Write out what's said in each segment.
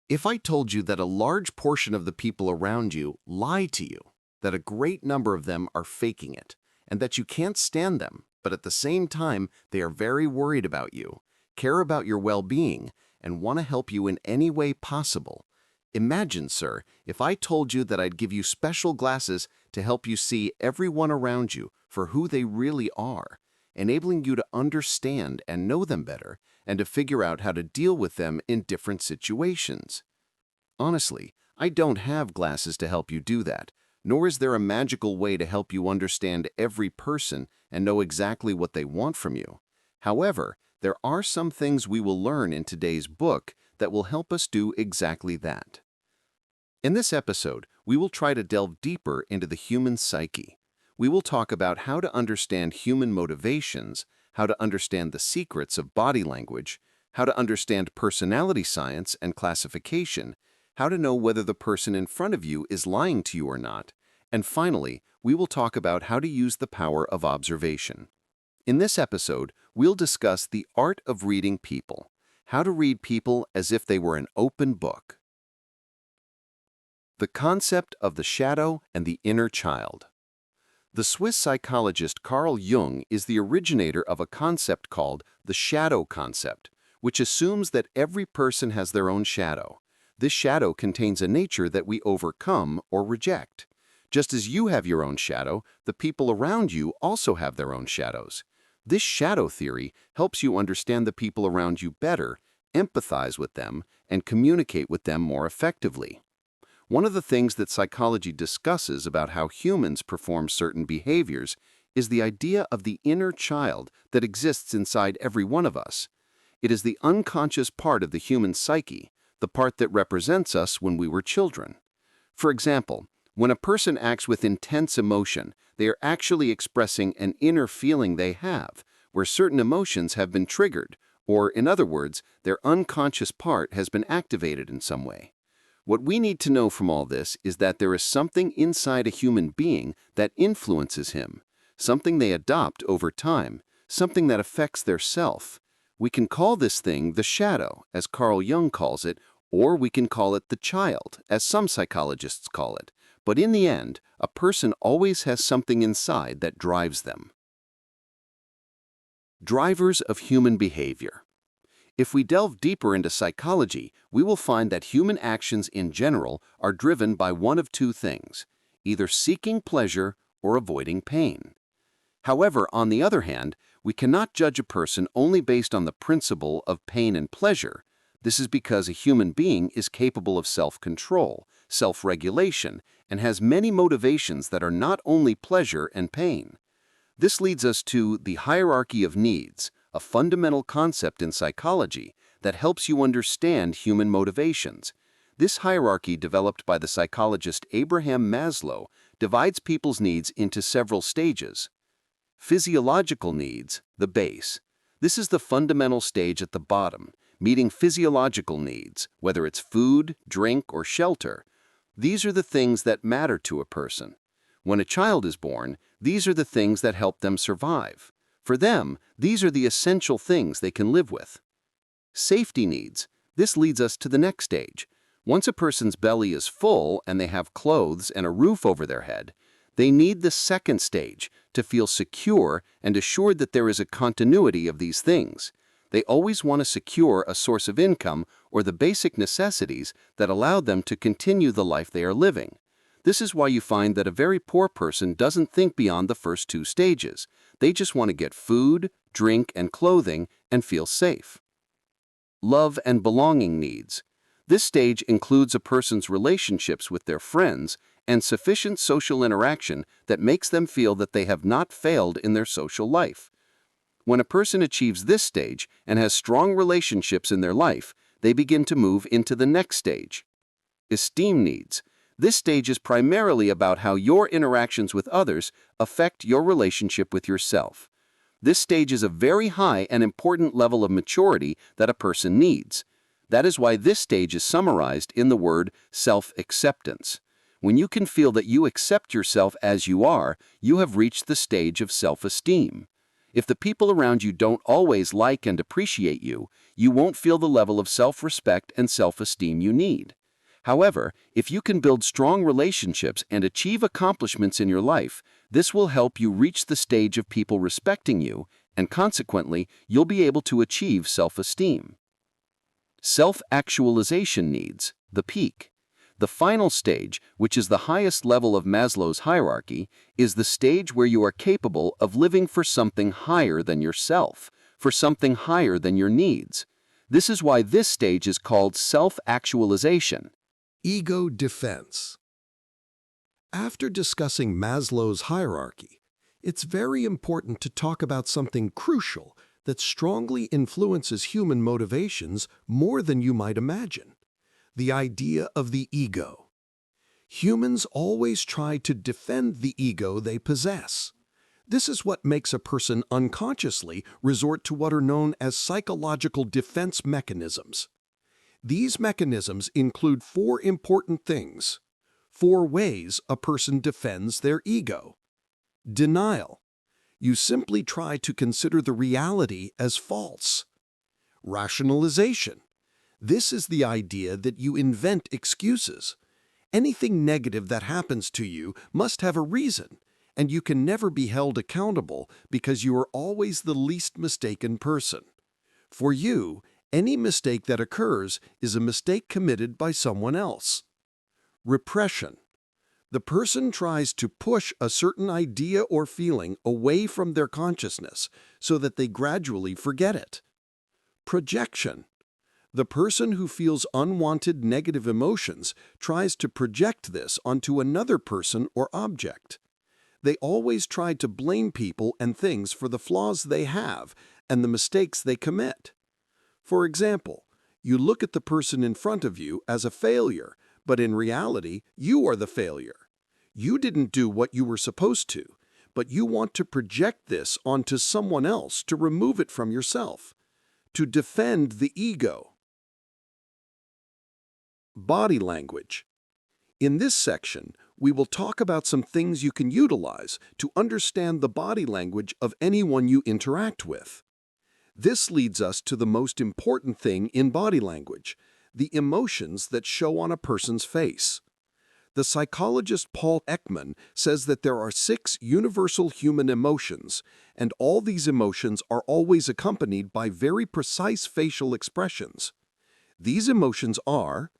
If I told you that a large portion of the people around you lie to you, that a great number of them are faking it, and that you can't stand them, but at the same time they are very worried about you, care about your well-being, and want to help you in any way possible. Imagine, sir, if I told you that I'd give you special glasses to help you see everyone around you for who they really are, enabling you to understand and know them better, and to figure out how to deal with them in different situations. Honestly, I don't have glasses to help you do that, nor is there a magical way to help you understand every person and know exactly what they want from you. However, there are some things we will learn in today's book that will help us do exactly that. In this episode, we will try to delve deeper into the human psyche. We will talk about how to understand human motivations, how to understand the secrets of body language, how to understand personality science and classification, how to know whether the person in front of you is lying to you or not, and finally, we will talk about how to use the power of observation. In this episode, we'll discuss the art of reading people, how to read people as if they were an open book. The concept of the shadow and the inner child. The Swiss psychologist Carl Jung is the originator of a concept called the shadow concept, which assumes that every person has their own shadow. This shadow contains a nature that we overcome or reject. Just as you have your own shadow, the people around you also have their own shadows. This shadow theory helps you understand the people around you better, empathize with them, and communicate with them more effectively. One of the things that psychology discusses about how humans perform certain behaviors is the idea of the inner child that exists inside every one of us. It is the unconscious part of the human psyche, the part that represents us when we were children. For example, when a person acts with intense emotion, they are actually expressing an inner feeling they have, where certain emotions have been triggered, or in other words, their unconscious part has been activated in some way. What we need to know from all this is that there is something inside a human being that influences him, something they adopt over time, something that affects their self. We can call this thing the shadow, as Carl Jung calls it, or we can call it the child, as some psychologists call it. But in the end, a person always has something inside that drives them. Drivers of human behavior. If we delve deeper into psychology, we will find that human actions in general are driven by one of two things, either seeking pleasure or avoiding pain. However, on the other hand, we cannot judge a person only based on the principle of pain and pleasure. This is because a human being is capable of self-control, self-regulation, and has many motivations that are not only pleasure and pain. This leads us to the hierarchy of needs, a fundamental concept in psychology that helps you understand human motivations. This hierarchy, developed by the psychologist Abraham Maslow, divides people's needs into several stages. Physiological needs, the base. This is the fundamental stage at the bottom, meeting physiological needs, whether it's food, drink, or shelter. These are the things that matter to a person. When a child is born, these are the things that help them survive. For them, these are the essential things they can live with. Safety needs. This leads us to the next stage. Once a person's belly is full and they have clothes and a roof over their head, they need the second stage to feel secure and assured that there is a continuity of these things. They always want to secure a source of income or the basic necessities that allow them to continue the life they are living. This is why you find that a very poor person doesn't think beyond the first two stages. They just want to get food, drink, and clothing and feel safe. Love and belonging needs. This stage includes a person's relationships with their friends and sufficient social interaction that makes them feel that they have not failed in their social life. When a person achieves this stage and has strong relationships in their life, they begin to move into the next stage. Esteem needs. This stage is primarily about how your interactions with others affect your relationship with yourself. This stage is a very high and important level of maturity that a person needs. That is why this stage is summarized in the word self-acceptance. When you can feel that you accept yourself as you are, you have reached the stage of self-esteem. If the people around you don't always like and appreciate you, you won't feel the level of self-respect and self-esteem you need. However, if you can build strong relationships and achieve accomplishments in your life, this will help you reach the stage of people respecting you, and consequently, you'll be able to achieve self-esteem. Self-actualization needs, the peak. The final stage, which is the highest level of Maslow's hierarchy, is the stage where you are capable of living for something higher than yourself, for something higher than your needs. This is why this stage is called self-actualization. Ego defense. After discussing Maslow's hierarchy, it's very important to talk about something crucial that strongly influences human motivations more than you might imagine: the idea of the ego. Humans always try to defend the ego they possess. This is what makes a person unconsciously resort to what are known as psychological defense mechanisms. These mechanisms include 4 important things. 4 ways a person defends their ego. Denial. You simply try to consider the reality as false. Rationalization. This is the idea that you invent excuses. Anything negative that happens to you must have a reason, and you can never be held accountable because you are always the least mistaken person. For you, any mistake that occurs is a mistake committed by someone else. Repression. The person tries to push a certain idea or feeling away from their consciousness so that they gradually forget it. Projection. The person who feels unwanted negative emotions tries to project this onto another person or object. They always try to blame people and things for the flaws they have and the mistakes they commit. For example, you look at the person in front of you as a failure, but in reality, you are the failure. You didn't do what you were supposed to, but you want to project this onto someone else to remove it from yourself, to defend the ego. Body language. In this section, we will talk about some things you can utilize to understand the body language of anyone you interact with. This leads us to the most important thing in body language: the emotions that show on a person's face. The psychologist Paul Ekman says that there are 6 universal human emotions, and all these emotions are always accompanied by very precise facial expressions. These emotions are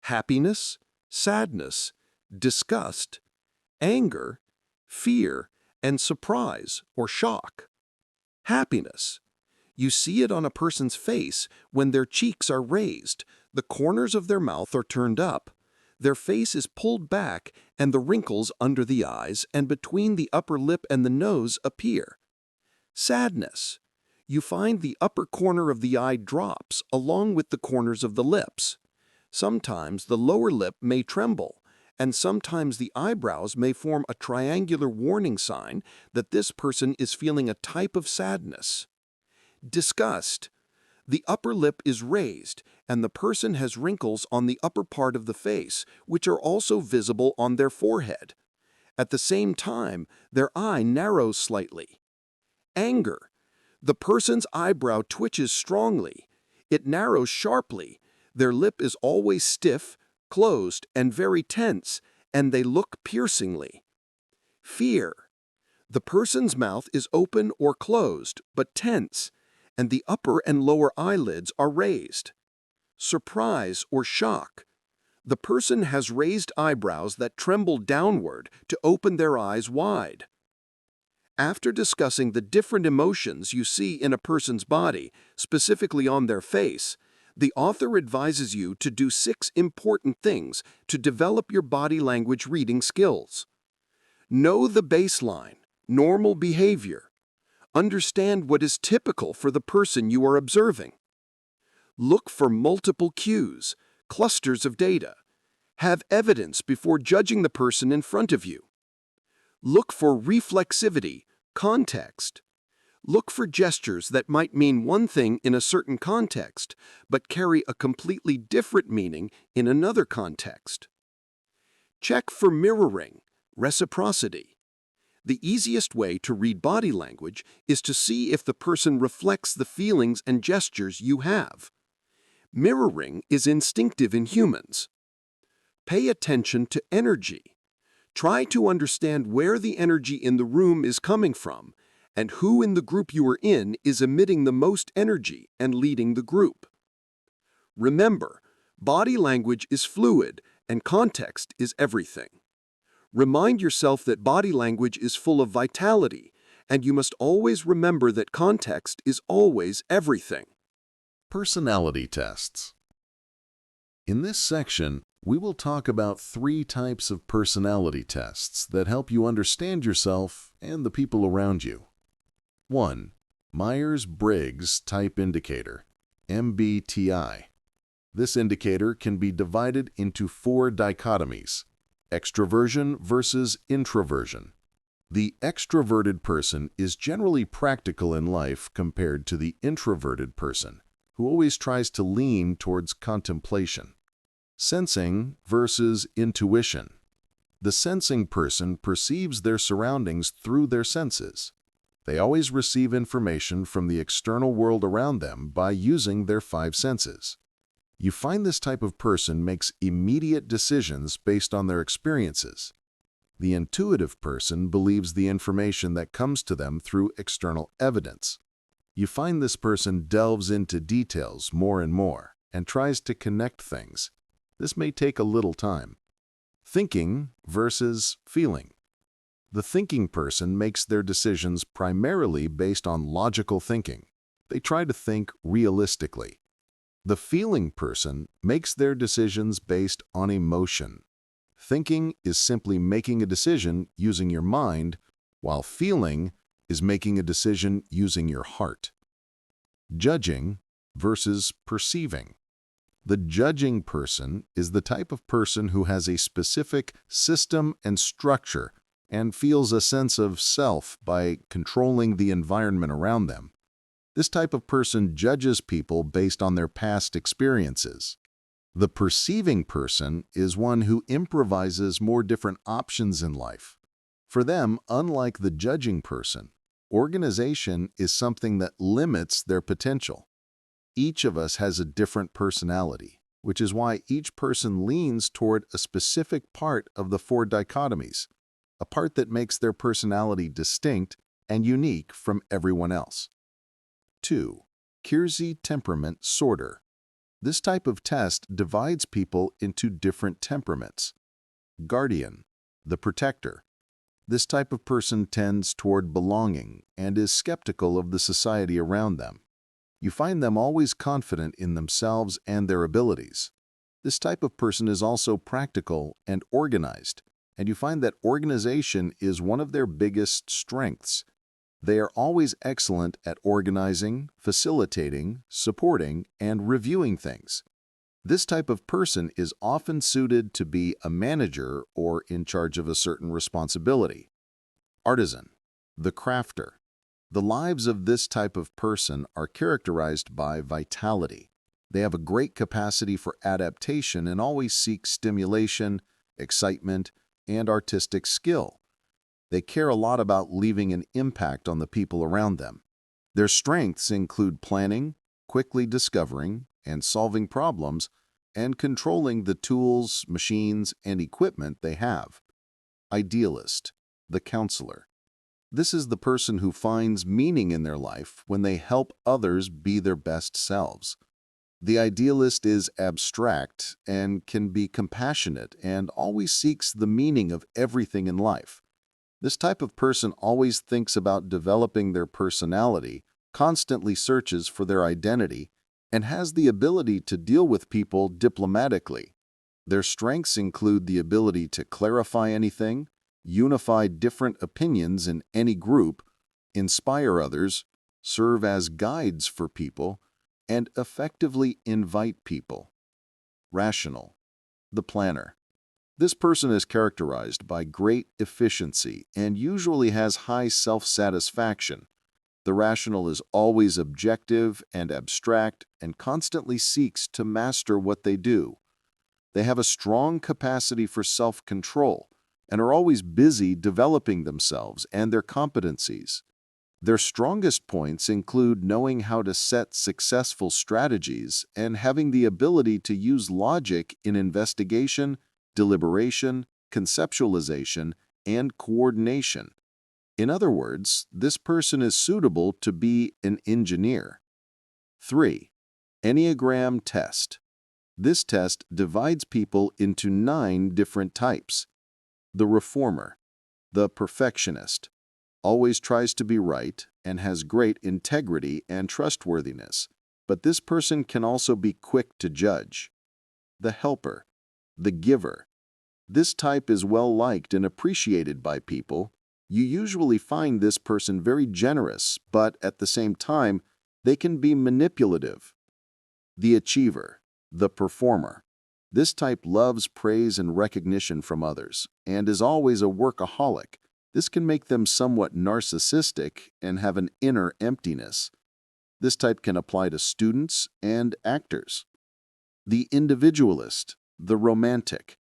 happiness, sadness, disgust, anger, fear, and surprise or shock. Happiness. You see it on a person's face when their cheeks are raised, the corners of their mouth are turned up, their face is pulled back, and the wrinkles under the eyes and between the upper lip and the nose appear. Sadness. You find the upper corner of the eye drops along with the corners of the lips. Sometimes the lower lip may tremble, and sometimes the eyebrows may form a triangular warning sign that this person is feeling a type of sadness. Disgust. The upper lip is raised, and the person has wrinkles on the upper part of the face, which are also visible on their forehead. At the same time, their eye narrows slightly. Anger. The person's eyebrow twitches strongly. It narrows sharply. Their lip is always stiff, closed, and very tense, and they look piercingly. Fear. The person's mouth is open or closed, but tense, and the upper and lower eyelids are raised. Surprise or shock. The person has raised eyebrows that tremble downward to open their eyes wide. After discussing the different emotions you see in a person's body, specifically on their face, the author advises you to do 6 important things to develop your body language reading skills. Know the baseline, normal behavior. Understand what is typical for the person you are observing. Look for multiple cues, clusters of data. Have evidence before judging the person in front of you. Look for reflexivity, context. Look for gestures that might mean one thing in a certain context, but carry a completely different meaning in another context. Check for mirroring, reciprocity. The easiest way to read body language is to see if the person reflects the feelings and gestures you have. Mirroring is instinctive in humans. Pay attention to energy. Try to understand where the energy in the room is coming from and who in the group you are in is emitting the most energy and leading the group. Remember, body language is fluid and context is everything. Remind yourself that body language is full of vitality, and you must always remember that context is always everything. Personality tests. In this section, we will talk about 3 types of personality tests that help you understand yourself and the people around you. 1. Myers-Briggs Type Indicator, MBTI. This indicator can be divided into 4 dichotomies: extroversion versus introversion. The extroverted person is generally practical in life compared to the introverted person, who always tries to lean towards contemplation. Sensing versus intuition. The sensing person perceives their surroundings through their senses. They always receive information from the external world around them by using their 5 senses. You find this type of person makes immediate decisions based on their experiences. The intuitive person believes the information that comes to them through external evidence. You find this person delves into details more and more and tries to connect things. This may take a little time. Thinking versus feeling. The thinking person makes their decisions primarily based on logical thinking. They try to think realistically. The feeling person makes their decisions based on emotion. Thinking is simply making a decision using your mind, while feeling is making a decision using your heart. Judging versus perceiving. The judging person is the type of person who has a specific system and structure and feels a sense of self by controlling the environment around them. This type of person judges people based on their past experiences. The perceiving person is one who improvises more different options in life. For them, unlike the judging person, organization is something that limits their potential. Each of us has a different personality, which is why each person leans toward a specific part of the 4 dichotomies, a part that makes their personality distinct and unique from everyone else. 2. Keirsey Temperament Sorter. This type of test divides people into different temperaments. Guardian, the protector. This type of person tends toward belonging and is skeptical of the society around them. You find them always confident in themselves and their abilities. This type of person is also practical and organized, and you find that organization is one of their biggest strengths. They are always excellent at organizing, facilitating, supporting, and reviewing things. This type of person is often suited to be a manager or in charge of a certain responsibility. Artisan, the crafter. The lives of this type of person are characterized by vitality. They have a great capacity for adaptation and always seek stimulation, excitement, and artistic skill. They care a lot about leaving an impact on the people around them. Their strengths include planning, quickly discovering and solving problems, and controlling the tools, machines, and equipment they have. Idealist, the counselor. This is the person who finds meaning in their life when they help others be their best selves. The idealist is abstract and can be compassionate and always seeks the meaning of everything in life. This type of person always thinks about developing their personality, constantly searches for their identity, and has the ability to deal with people diplomatically. Their strengths include the ability to clarify anything, unify different opinions in any group, inspire others, serve as guides for people, and effectively invite people. Rational, the planner. This person is characterized by great efficiency and usually has high self-satisfaction. The rational is always objective and abstract and constantly seeks to master what they do. They have a strong capacity for self-control, and are always busy developing themselves and their competencies. Their strongest points include knowing how to set successful strategies and having the ability to use logic in investigation, deliberation, conceptualization, and coordination. In other words, this person is suitable to be an engineer. 3. Enneagram test. This test divides people into 9 different types. The reformer, the perfectionist, always tries to be right and has great integrity and trustworthiness, but this person can also be quick to judge. The helper, the giver. This type is well liked and appreciated by people. You usually find this person very generous, but at the same time, they can be manipulative. The achiever, the performer. This type loves praise and recognition from others and is always a workaholic. This can make them somewhat narcissistic and have an inner emptiness. This type can apply to students and actors. The individualist, the romantic.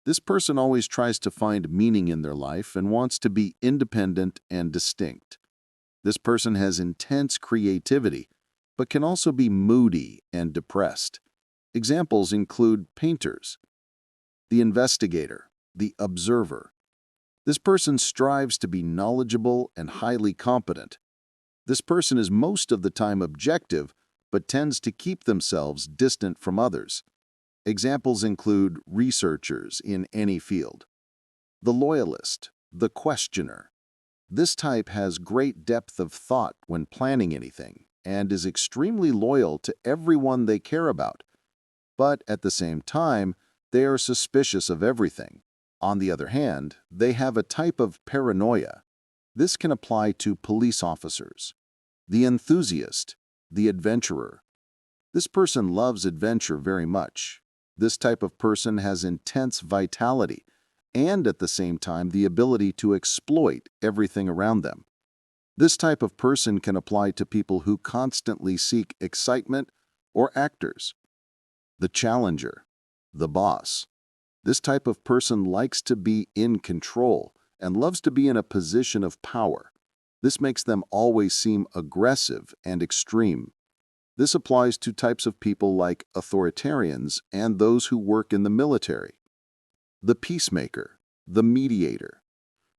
This person always tries to find meaning in their life and wants to be independent and distinct. This person has intense creativity, but can also be moody and depressed. Examples include painters. The investigator, the observer. This person strives to be knowledgeable and highly competent. This person is most of the time objective, but tends to keep themselves distant from others. Examples include researchers in any field. The loyalist, the questioner. This type has great depth of thought when planning anything and is extremely loyal to everyone they care about. But at the same time, they are suspicious of everything. On the other hand, they have a type of paranoia. This can apply to police officers. The enthusiast, the adventurer. This person loves adventure very much. This type of person has intense vitality and at the same time the ability to exploit everything around them. This type of person can apply to people who constantly seek excitement or actors. The challenger, the boss. This type of person likes to be in control and loves to be in a position of power. This makes them always seem aggressive and extreme. This applies to types of people like authoritarians and those who work in the military. The peacemaker, the mediator.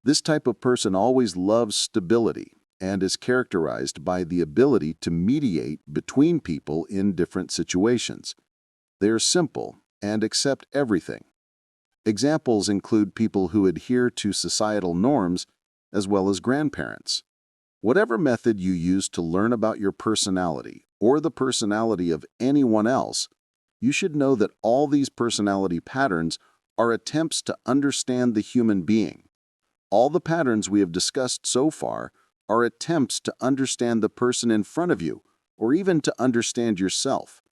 This type of person always loves stability and is characterized by the ability to mediate between people in different situations. They are simple and accept everything. Examples include people who adhere to societal norms as well as grandparents. Whatever method you use to learn about your personality or the personality of anyone else, you should know that all these personality patterns are attempts to understand the human being. All the patterns we have discussed so far are attempts to understand the person in front of you or even to understand yourself.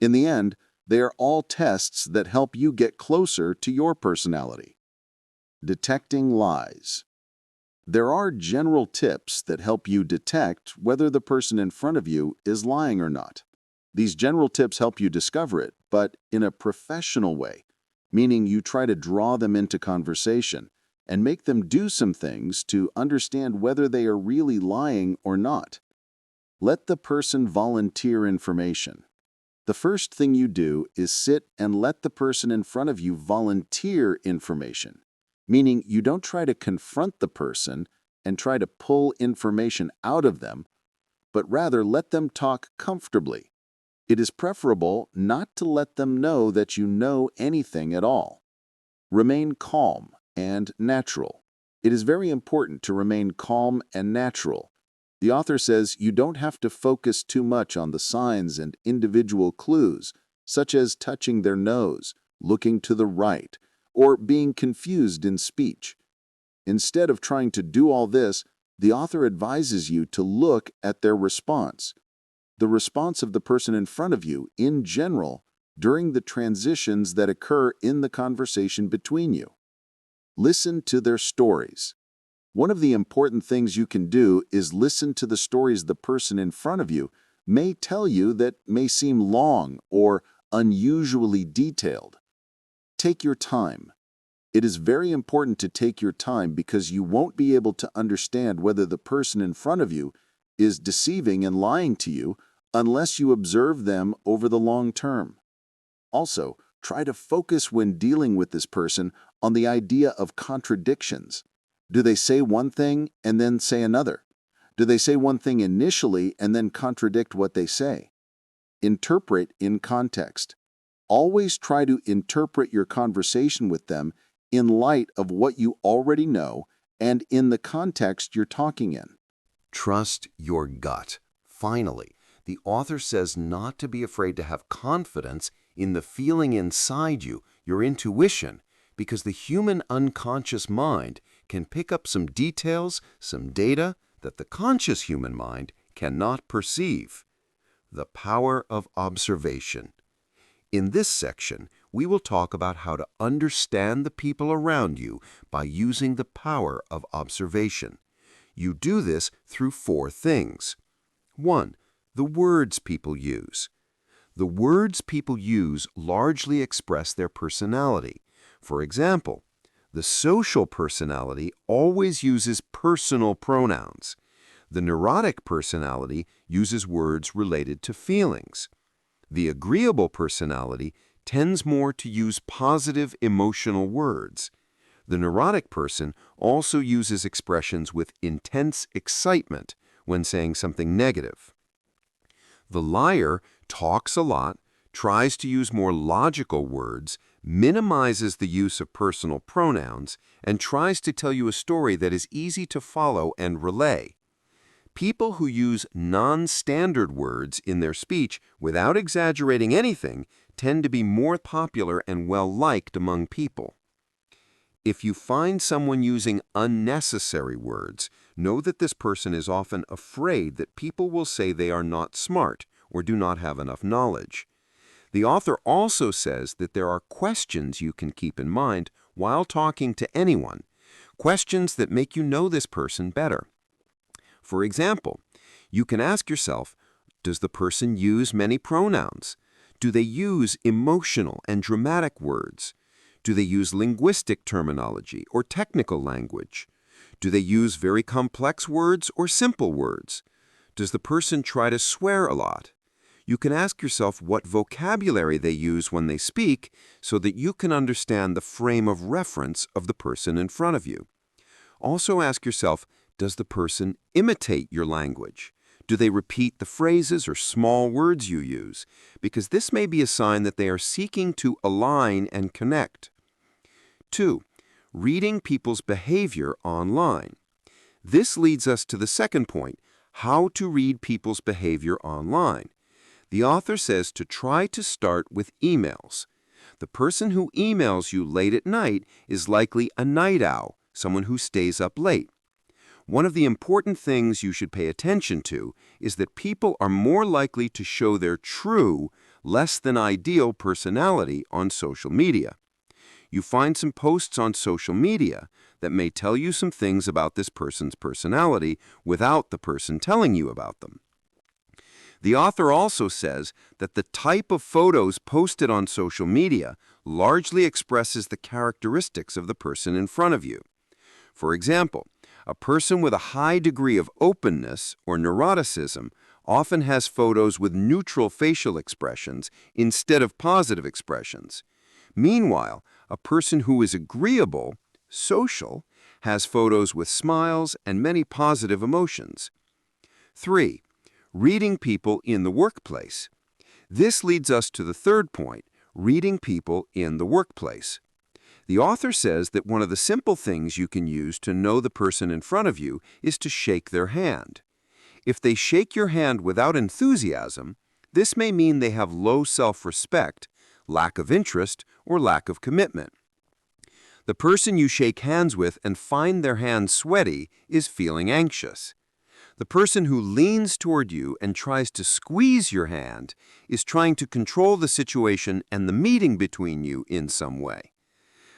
In the end, they are all tests that help you get closer to your personality. Detecting lies. There are general tips that help you detect whether the person in front of you is lying or not. These general tips help you discover it, but in a professional way, meaning you try to draw them into conversation and make them do some things to understand whether they are really lying or not. Let the person volunteer information. The first thing you do is sit and let the person in front of you volunteer information, meaning you don't try to confront the person and try to pull information out of them, but rather let them talk comfortably. It is preferable not to let them know that you know anything at all. Remain calm and natural. It is very important to remain calm and natural. The author says you don't have to focus too much on the signs and individual clues, such as touching their nose, looking to the right, or being confused in speech. Instead of trying to do all this, the author advises you to look at their response. The response of the person in front of you, in general, during the transitions that occur in the conversation between you. Listen to their stories. One of the important things you can do is listen to the stories the person in front of you may tell you that may seem long or unusually detailed. Take your time. It is very important to take your time because you won't be able to understand whether the person in front of you is deceiving and lying to you unless you observe them over the long term. Also, try to focus when dealing with this person on the idea of contradictions. Do they say one thing and then say another? Do they say one thing initially and then contradict what they say? Interpret in context. Always try to interpret your conversation with them in light of what you already know and in the context you're talking in. Trust your gut. Finally, the author says not to be afraid to have confidence in the feeling inside you, your intuition, because the human unconscious mind can pick up some details, some data that the conscious human mind cannot perceive. The power of observation. In this section, we will talk about how to understand the people around you by using the power of observation. You do this through 4 things. 1. The words people use. The words people use largely express their personality. For example, the social personality always uses personal pronouns. The neurotic personality uses words related to feelings. The agreeable personality tends more to use positive emotional words. The neurotic person also uses expressions with intense excitement when saying something negative. The liar talks a lot, tries to use more logical words, minimizes the use of personal pronouns, and tries to tell you a story that is easy to follow and relay. People who use non-standard words in their speech without exaggerating anything tend to be more popular and well-liked among people. If you find someone using unnecessary words, know that this person is often afraid that people will say they are not smart or do not have enough knowledge. The author also says that there are questions you can keep in mind while talking to anyone, questions that make you know this person better. For example, you can ask yourself, does the person use many pronouns? Do they use emotional and dramatic words? Do they use linguistic terminology or technical language? Do they use very complex words or simple words? Does the person try to swear a lot? You can ask yourself what vocabulary they use when they speak so that you can understand the frame of reference of the person in front of you. Also ask yourself, does the person imitate your language? Do they repeat the phrases or small words you use? Because this may be a sign that they are seeking to align and connect. 2. Reading people's behavior online. This leads us to the second point, how to read people's behavior online. The author says to try to start with emails. The person who emails you late at night is likely a night owl, someone who stays up late. One of the important things you should pay attention to is that people are more likely to show their true, less than ideal personality on social media. You find some posts on social media that may tell you some things about this person's personality without the person telling you about them. The author also says that the type of photos posted on social media largely expresses the characteristics of the person in front of you. For example, a person with a high degree of openness or neuroticism often has photos with neutral facial expressions instead of positive expressions. Meanwhile, a person who is agreeable, social, has photos with smiles and many positive emotions. 3. Reading people in the workplace. This leads us to the third point, reading people in the workplace. The author says that one of the simple things you can use to know the person in front of you is to shake their hand. If they shake your hand without enthusiasm, this may mean they have low self-respect, lack of interest, or lack of commitment. The person you shake hands with and find their hand sweaty is feeling anxious. The person who leans toward you and tries to squeeze your hand is trying to control the situation and the meeting between you in some way.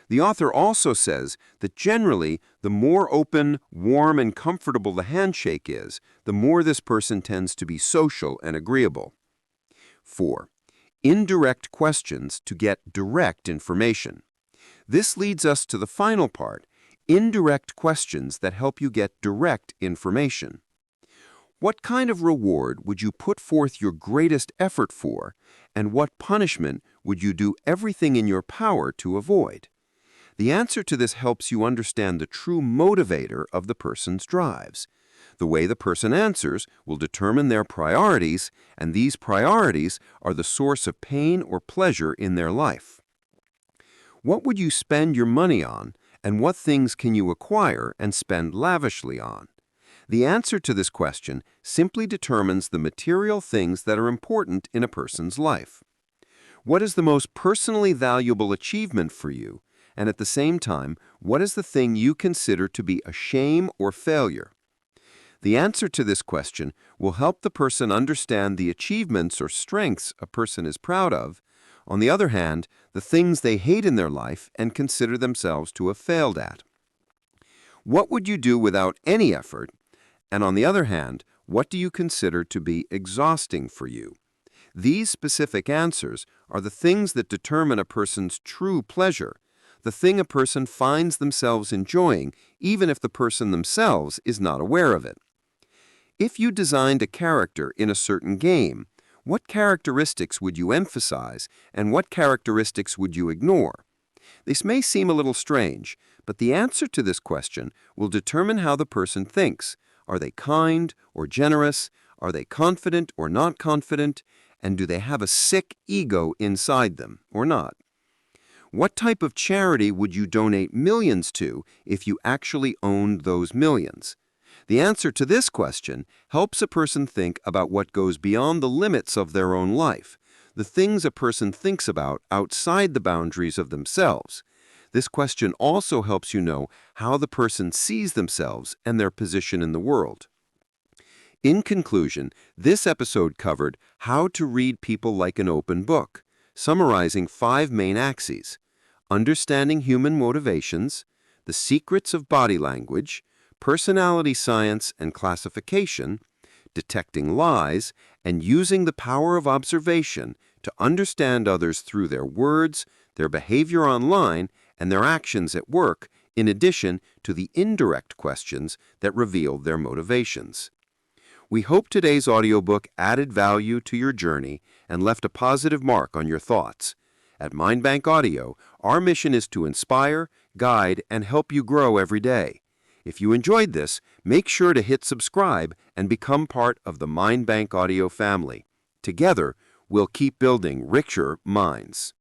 The author also says that generally, the more open, warm, and comfortable the handshake is, the more this person tends to be social and agreeable. 4. Indirect questions to get direct information. This leads us to the final part, indirect questions that help you get direct information. What kind of reward would you put forth your greatest effort for, and what punishment would you do everything in your power to avoid? The answer to this helps you understand the true motivator of the person's drives. The way the person answers will determine their priorities, and these priorities are the source of pain or pleasure in their life. What would you spend your money on, and what things can you acquire and spend lavishly on? The answer to this question simply determines the material things that are important in a person's life. What is the most personally valuable achievement for you, and at the same time, what is the thing you consider to be a shame or failure? The answer to this question will help the person understand the achievements or strengths a person is proud of, on the other hand, the things they hate in their life and consider themselves to have failed at. What would you do without any effort? And on the other hand, what do you consider to be exhausting for you? These specific answers are the things that determine a person's true pleasure, the thing a person finds themselves enjoying, even if the person themselves is not aware of it. If you designed a character in a certain game, what characteristics would you emphasize and what characteristics would you ignore? This may seem a little strange, but the answer to this question will determine how the person thinks. Are they kind or generous? Are they confident or not confident? And do they have a sick ego inside them or not? What type of charity would you donate millions to if you actually owned those millions? The answer to this question helps a person think about what goes beyond the limits of their own life, the things a person thinks about outside the boundaries of themselves. This question also helps you know how the person sees themselves and their position in the world. In conclusion, this episode covered how to read people like an open book, summarizing 5 main axes: understanding human motivations, the secrets of body language, personality science and classification, detecting lies, and using the power of observation to understand others through their words, their behavior online, and their actions at work, in addition to the indirect questions that reveal their motivations. We hope today's audiobook added value to your journey and left a positive mark on your thoughts. At MindBank Audio, our mission is to inspire, guide, and help you grow every day. If you enjoyed this, make sure to hit subscribe and become part of the MindBank Audio family. Together, we'll keep building richer minds.